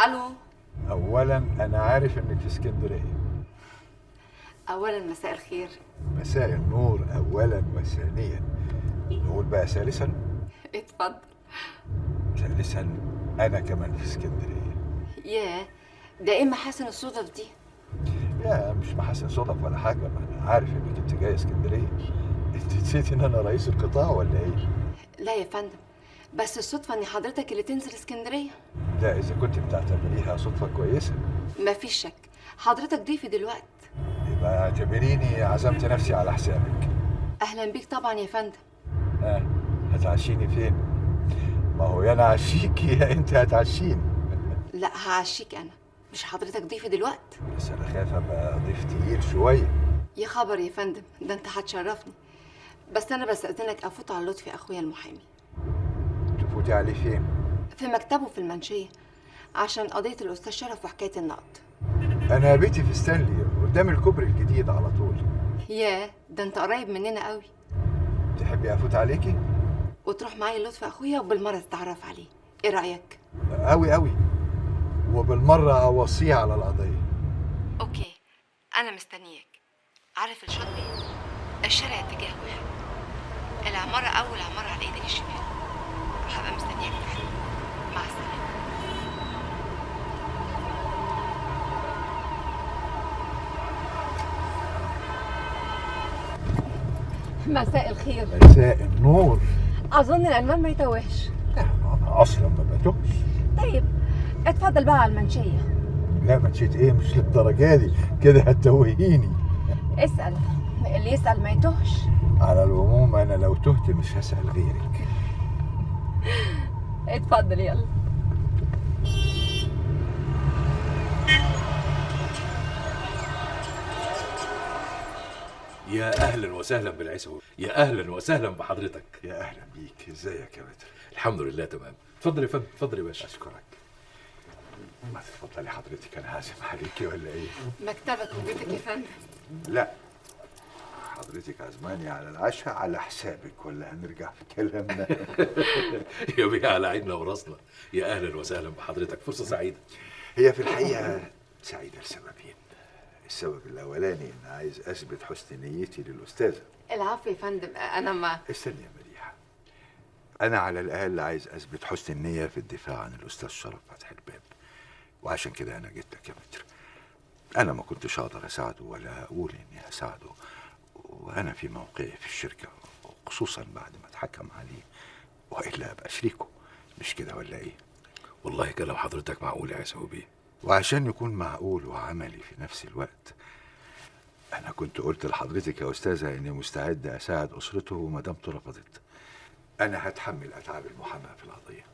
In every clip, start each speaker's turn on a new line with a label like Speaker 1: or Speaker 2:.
Speaker 1: الو.
Speaker 2: اولا انا عارف انك في اسكندريه.
Speaker 1: اولا مساء الخير.
Speaker 2: مساء النور اولا وثانيا. نقول بقى ثالثا.
Speaker 1: اتفضل.
Speaker 2: ثالثا انا كمان في اسكندريه.
Speaker 1: ياه، ده ايه محاسن الصدف دي؟
Speaker 2: لا مش محاسن صدف ولا حاجه، ما انا عارف انك انت جايه اسكندريه. انت نسيتي ان انا رئيس القطاع ولا ايه؟
Speaker 1: لا يا فندم، بس الصدفه ان حضرتك اللي تنزل اسكندريه.
Speaker 2: لا اذا كنت بتعتبريها صدفه كويسه.
Speaker 1: مفيش شك، حضرتك ضيفي دلوقتي.
Speaker 2: يبقى اعتبريني عزمت نفسي على حسابك.
Speaker 1: اهلا بيك طبعا يا فندم.
Speaker 2: ها، هتعشيني فين؟ ما هو يا انا اعشيكي يا انت هتعشيني.
Speaker 1: لا هعشيك انا، مش حضرتك ضيفي دلوقتي.
Speaker 2: بس انا خايف ابقى ضيف تقيل شويه.
Speaker 1: يا خبر يا فندم، ده انت هتشرفني. بس انا بستأذنك افوت على لطفي اخويا المحامي.
Speaker 2: تفوتي عليه فين؟
Speaker 1: في مكتبه في المنشيه، عشان قضيه الاستاذ شرف وحكايه النقد.
Speaker 2: انا بيتي في ستانلي قدام الكوبري الجديد على طول.
Speaker 1: ياه، ده انت قريب مننا قوي.
Speaker 2: تحبي افوت عليكي؟
Speaker 1: وتروح معايا لطفي اخويا وبالمره تتعرف عليه، ايه رايك؟
Speaker 2: قوي قوي، وبالمره اوصيه على القضيه.
Speaker 1: اوكي، انا مستنياك. عارف الشاطئ؟ الشارع اتجاه واحد، العماره اول عماره على ايدك الشمال. هبقى مستنياك تحت. مع السلامه. مساء الخير.
Speaker 2: مساء النور.
Speaker 1: اظن العنوان ما يتوهش.
Speaker 2: انا اصلا ما بتوهش.
Speaker 1: طيب اتفضل بقى على المنشيه.
Speaker 2: لا ما نسيت ايه، مش للدرجه دي كده هتتوهيني.
Speaker 1: اسال، اللي يسال ما يتوهش.
Speaker 2: على العموم انا لو تهت مش هسأل غيرك.
Speaker 1: اتفضل يلا.
Speaker 3: يا اهلا وسهلا بالعيسوي، يا اهلا وسهلا بحضرتك.
Speaker 2: يا اهلا بيك، ازيك يا بدر؟
Speaker 3: الحمد لله تمام. اتفضل يا فندم، اتفضل يا باشا.
Speaker 2: اشكرك. ما تتفضلي حضرتك، انا عازم عليكي ولا ايه؟
Speaker 1: مكتبك وبيتك يا فندم.
Speaker 2: لا حضرتك عزماني على العشاء على حسابك، ولا هنرجع في كلامنا؟
Speaker 3: يا بيه على عيننا وراسنا. يا اهلا وسهلا بحضرتك، فرصه سعيده.
Speaker 2: هي في الحقيقة سعيدة لسببين. السبب الأولاني إن عايز أثبت حسن نيتي للأستاذة.
Speaker 1: العفو يا فندم، انا ما
Speaker 2: استني يا مديحة. أنا على الأقل عايز أثبت حسن النية في الدفاع عن الأستاذ شرف فتح الباب، وعشان كده أنا جيت لك يا متر. أنا ما كنتش أقدر أساعده ولا أقول إني هساعده، وأنا في موقعي في الشركة، خصوصا بعد ما اتحكم عليه، وإلا أبقى شريكه، مش كده ولا إيه؟
Speaker 3: والله كلام حضرتك معقول يا عيسوي بيه.
Speaker 2: وعشان يكون معقول وعملي في نفس الوقت، أنا كنت قلت لحضرتك يا أستاذة إني مستعد أساعد أسرته وما دامته رفضت. أنا هتحمل أتعاب المحاماة في القضية.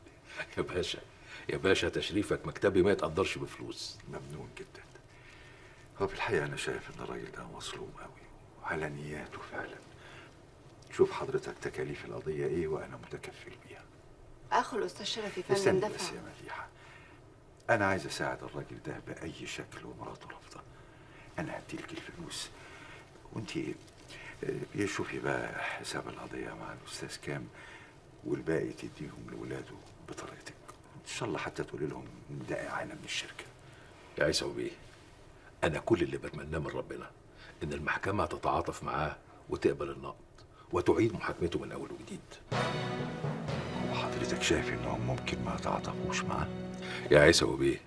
Speaker 3: يا باشا يا باشا، تشريفك مكتبي ما يتقدرش بفلوس.
Speaker 2: ممنون جدا. هو في الحقيقة أنا شايف إن الراجل ده مظلوم أوي وعلى نياته فعلا. شوف حضرتك تكاليف القضية إيه وأنا متكفل بيها.
Speaker 1: اخو الاستاذ شرف يا فندم
Speaker 2: استني
Speaker 1: دفع.
Speaker 2: بس يا مديحة، أنا عايز أساعد الراجل ده بأي شكل ومراته رافضة. أنا هديلك الفلوس وأنتي شوفي بقى حساب القضية مع الأستاذ كام، والباقي تديهم لولاده بطريقتك. إن شاء الله حتى تقولي لهم ده إعانة من الشركة.
Speaker 3: يا عيسوي بيه، انا كل اللي بتمناه من ربنا ان المحكمه تتعاطف معاه وتقبل النقد وتعيد محاكمته من اول وجديد.
Speaker 2: وحضرتك شايف إنهم ممكن ما يتعاطفوش معاه؟
Speaker 3: يا عيسوي بيه،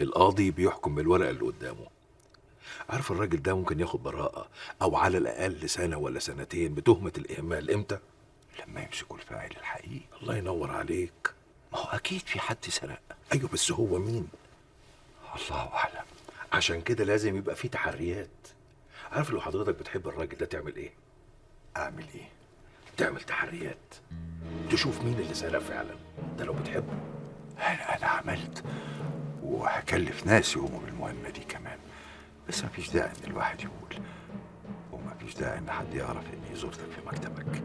Speaker 3: القاضي بيحكم بالورقه اللي قدامه. عارف الراجل ده ممكن ياخد براءه او على الاقل سنه ولا سنتين بتهمه الاهمال. امتى؟
Speaker 2: لما يمسكوا الفاعل الحقيقي.
Speaker 3: الله ينور عليك.
Speaker 2: ما هو أكيد في حد سرق.
Speaker 3: ايوه بس هو مين؟
Speaker 2: الله أعلم.
Speaker 3: عشان كده لازم يبقى في تحريات. عارف لو حضرتك بتحب الراجل ده تعمل ايه؟
Speaker 2: أعمل إيه؟
Speaker 3: تعمل تحريات، تشوف مين اللي سرق فعلا، ده لو بتحبه.
Speaker 2: أنا عملت وهكلف ناس يقوموا بالمهمة دي كمان، بس مفيش داعي إن الواحد يقول، ومفيش داعي إن حد يعرف إني زرتك في مكتبك.